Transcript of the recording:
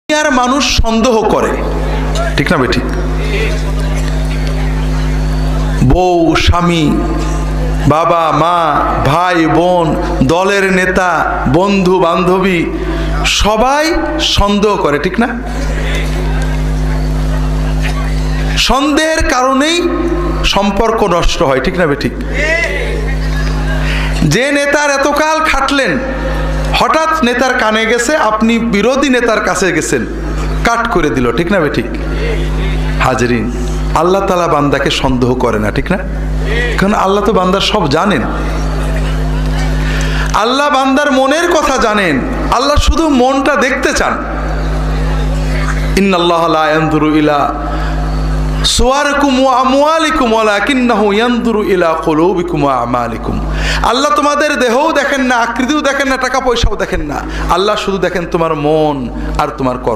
দুনিয়ার মানুষ সন্দেহ করে, ঠিক না বেঠিক? বউ, স্বামী, বাবা, মা, ভাই, বোন, দলের নেতা, বন্ধু বান্ধবী সবাই সন্দেহ করে, ঠিক না? সন্দেহের কারণেই সম্পর্ক নষ্ট হয়, ঠিক না বেঠিক? যে নেতার এতকাল খাটলেন, হঠাৎ নেতার কানে গেছে, আপনি বিরোধী নেতার কাছে গেছেন, কাট করে দিল, ঠিক না বেঠিক? হাজরিন, আল্লাহ তাআলা বান্দাকে সন্দেহ করে না, ঠিক না? কারণ আল্লাহ তো বান্দার সব জানেন। আল্লাহ বান্দার মনের কথা জানেন। আল্লাহ শুধু মনটা দেখতে চান। ইন্নাল্লাহ লা ইয়ানজুরু ইলা সুওয়ারিকুম ওয়া আমওয়ালিকুম ওয়ালাকিন্নাহু ইয়ানজুরু ইলা কুলুবিকুম ওয়া আমালিকুম। আল্লাহ তোমাদের দেহও দেখেন না, আকৃতিও দেখেন না, টাকা পয়সাও দেখেন না। আল্লাহ শুধু দেখেন তোমার মন আর তোমার কর্ম।